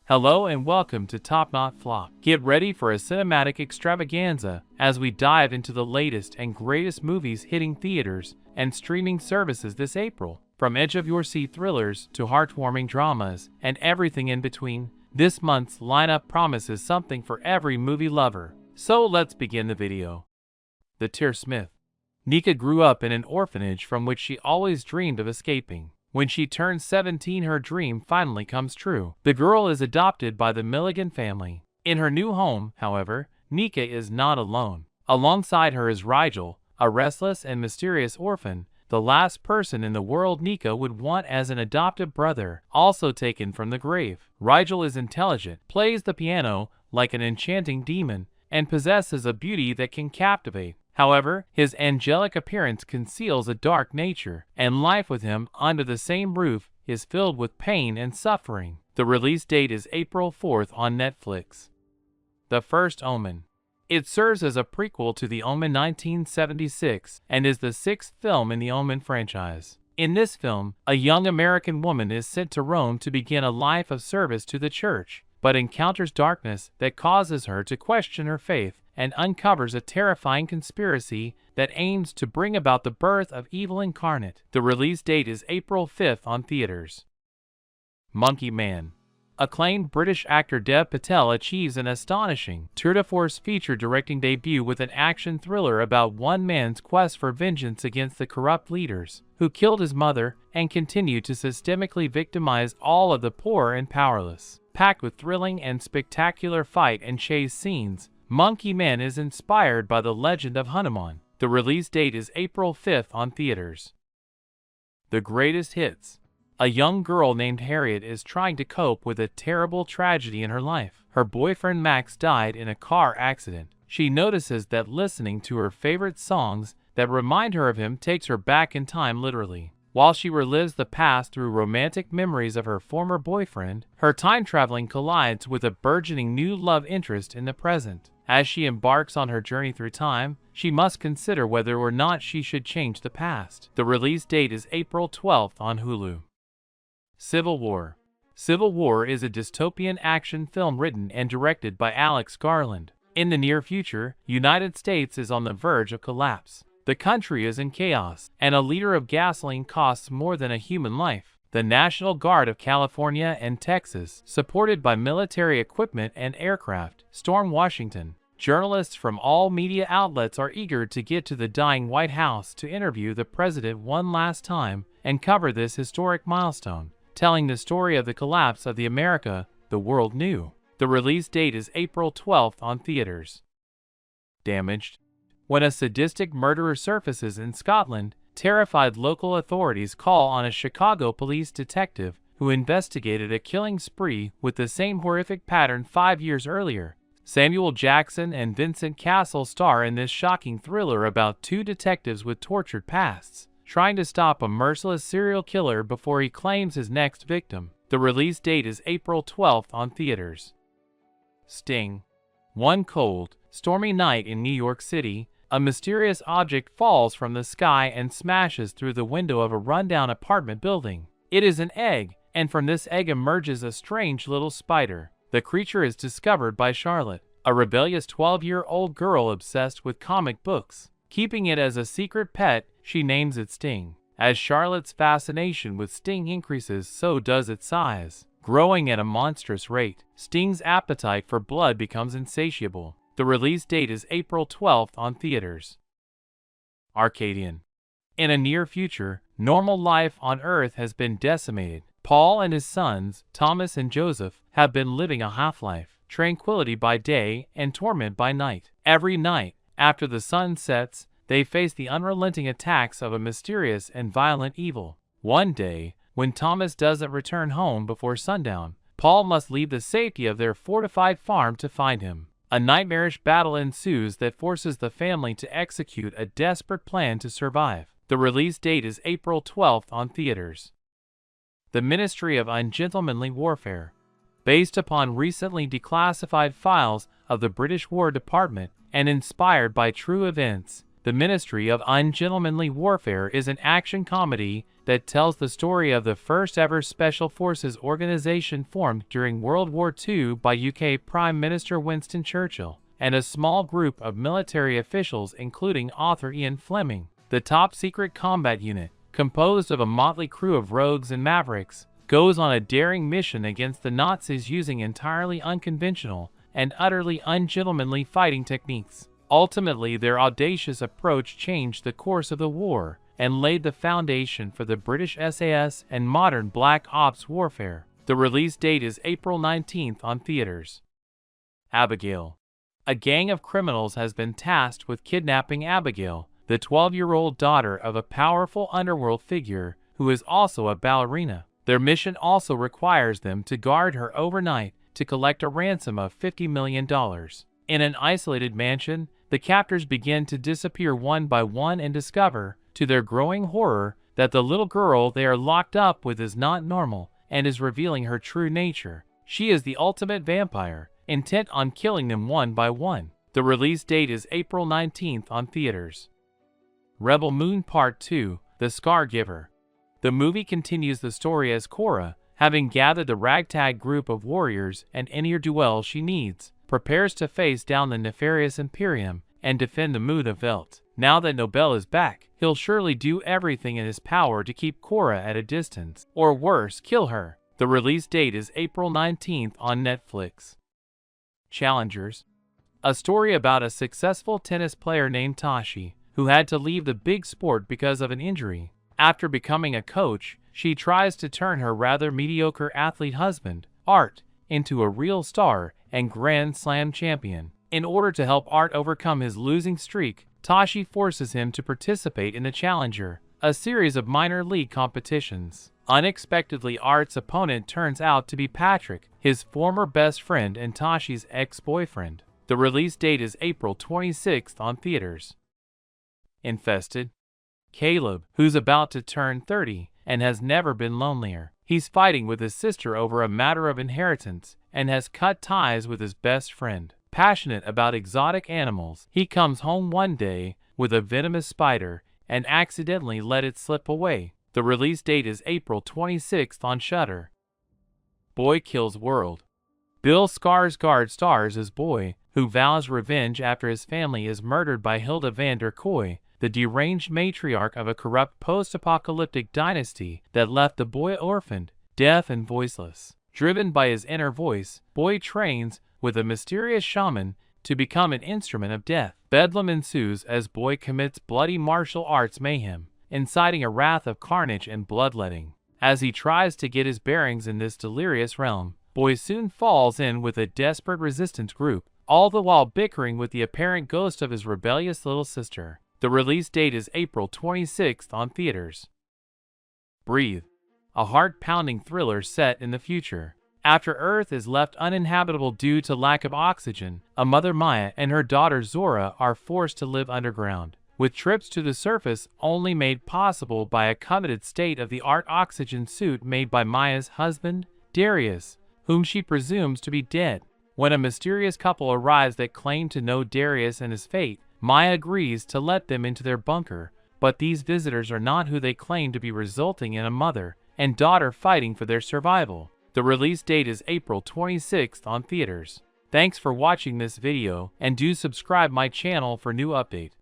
Hello and welcome to Top Not Flop. Get ready for a cinematic extravaganza as we dive into the latest and greatest movies hitting theaters and streaming services this April. From edge-of-your-seat thrillers to heartwarming dramas and everything in between, this month's lineup promises something for every movie lover. So let's begin the video. The Tearsmith. Nika grew up in an orphanage from which she always dreamed of escaping. When she turns 17, her dream finally comes true. The girl is adopted by the Milligan family. In her new home, however, Nika is not alone. Alongside her is Rigel, a restless and mysterious orphan, the last person in the world Nika would want as an adoptive brother, also taken from the grave. Rigel is intelligent, plays the piano like an enchanting demon, and possesses a beauty that can captivate. However, his angelic appearance conceals a dark nature, and life with him under the same roof is filled with pain and suffering. The release date is April 4th on Netflix. The First Omen. It serves as a prequel to The Omen 1976 and is the sixth film in the Omen franchise. In this film, a young American woman is sent to Rome to begin a life of service to the church, but encounters darkness that causes her to question her faith and uncovers a terrifying conspiracy that aims to bring about the birth of evil incarnate. The release date is April 5th on theaters. Monkey Man. Acclaimed British actor Dev Patel achieves an astonishing tour-de-force feature directing debut with an action thriller about one man's quest for vengeance against the corrupt leaders who killed his mother and continue to systemically victimize all of the poor and powerless. Packed with thrilling and spectacular fight and chase scenes, Monkey Man is inspired by the legend of Hanuman. The release date is April 5th on theaters. The Greatest Hits. A young girl named Harriet is trying to cope with a terrible tragedy in her life. Her boyfriend Max died in a car accident. She notices that listening to her favorite songs that remind her of him takes her back in time literally. While she relives the past through romantic memories of her former boyfriend, her time traveling collides with a burgeoning new love interest in the present. As she embarks on her journey through time, she must consider whether or not she should change the past. The release date is April 12th on Hulu. Civil War. Civil War is a dystopian action film written and directed by Alex Garland. In the near future, United States is on the verge of collapse. The country is in chaos, and a liter of gasoline costs more than a human life. The National Guard of California and Texas, supported by military equipment and aircraft, storm Washington. Journalists from all media outlets are eager to get to the dying White House to interview the president one last time and cover this historic milestone, telling the story of the collapse of the America the world knew. The release date is April 12th on theaters. Damaged. When a sadistic murderer surfaces in Scotland, terrified local authorities call on a Chicago police detective who investigated a killing spree with the same horrific pattern 5 years earlier. Samuel Jackson and Vincent Cassel star in this shocking thriller about two detectives with tortured pasts, trying to stop a merciless serial killer before he claims his next victim. The release date is April 12th on theaters. Sting. One cold, stormy night in New York City, a mysterious object falls from the sky and smashes through the window of a rundown apartment building. It is an egg, and from this egg emerges a strange little spider. The creature is discovered by Charlotte, a rebellious 12-year-old girl obsessed with comic books. Keeping it as a secret pet, she names it Sting. As Charlotte's fascination with Sting increases, so does its size. Growing at a monstrous rate, Sting's appetite for blood becomes insatiable. The release date is April 12th on theaters. Arcadian. In a near future, normal life on Earth has been decimated. Paul and his sons, Thomas and Joseph, have been living a half-life, tranquility by day and torment by night. Every night, after the sun sets, they face the unrelenting attacks of a mysterious and violent evil. One day, when Thomas doesn't return home before sundown, Paul must leave the safety of their fortified farm to find him. A nightmarish battle ensues that forces the family to execute a desperate plan to survive. The release date is April 12th on theaters. The Ministry of Ungentlemanly Warfare. Based upon recently declassified files of the British War Department and inspired by true events, The Ministry of Ungentlemanly Warfare is an action comedy that tells the story of the first ever Special Forces organization formed during World War II by UK Prime Minister Winston Churchill and a small group of military officials including author Ian Fleming. The top secret combat unit, composed of a motley crew of rogues and mavericks, goes on a daring mission against the Nazis using entirely unconventional and utterly ungentlemanly fighting techniques. Ultimately, their audacious approach changed the course of the war and laid the foundation for the British SAS and modern Black Ops warfare. The release date is April 19th on theaters. Abigail. A gang of criminals has been tasked with kidnapping Abigail, the 12-year-old daughter of a powerful underworld figure who is also a ballerina. Their mission also requires them to guard her overnight to collect a ransom of $50 million. In an isolated mansion, the captors begin to disappear one by one and discover, to their growing horror, that the little girl they are locked up with is not normal and is revealing her true nature. She is the ultimate vampire, intent on killing them one by one. The release date is April 19th on theaters. Rebel Moon Part 2, The Scargiver. The movie continues the story as Cora, having gathered the ragtag group of warriors and any duel she needs, prepares to face down the nefarious Imperium and defend the Moon of Velt. Now that Nobel is back, he'll surely do everything in his power to keep Cora at a distance, or worse, kill her. The release date is April 19th on Netflix. Challengers. A story about a successful tennis player named Tashi, who had to leave the big sport because of an injury. After becoming a coach, she tries to turn her rather mediocre athlete husband, Art, into a real star and Grand Slam champion. In order to help Art overcome his losing streak, Tashi forces him to participate in the Challenger, a series of minor league competitions. Unexpectedly, Art's opponent turns out to be Patrick, his former best friend and Tashi's ex-boyfriend. The release date is April 26th on theaters. Infested. Caleb, who's about to turn 30 and has never been lonelier. He's fighting with his sister over a matter of inheritance and has cut ties with his best friend. Passionate about exotic animals, he comes home one day with a venomous spider and accidentally let it slip away. The release date is April 26th on Shudder. Boy Kills World. Bill Skarsgård stars as Boy, who vows revenge after his family is murdered by Hilda van der Kooi, the deranged matriarch of a corrupt post-apocalyptic dynasty that left the boy orphaned, deaf and voiceless. Driven by his inner voice, Boy trains with a mysterious shaman to become an instrument of death. Bedlam ensues as Boy commits bloody martial arts mayhem, inciting a wrath of carnage and bloodletting. As he tries to get his bearings in this delirious realm, Boy soon falls in with a desperate resistance group, all the while bickering with the apparent ghost of his rebellious little sister. The release date is April 26th on theaters. Breathe. A heart-pounding thriller set in the future. After Earth is left uninhabitable due to lack of oxygen, a mother Maya and her daughter Zora are forced to live underground, with trips to the surface only made possible by a coveted state-of-the-art oxygen suit made by Maya's husband, Darius, whom she presumes to be dead. When a mysterious couple arrives that claim to know Darius and his fate, Maya agrees to let them into their bunker, but these visitors are not who they claim to be, resulting in a mother and daughter fighting for their survival. The release date is April 26th on theaters. Thanks for watching this video, and do subscribe my channel for new update.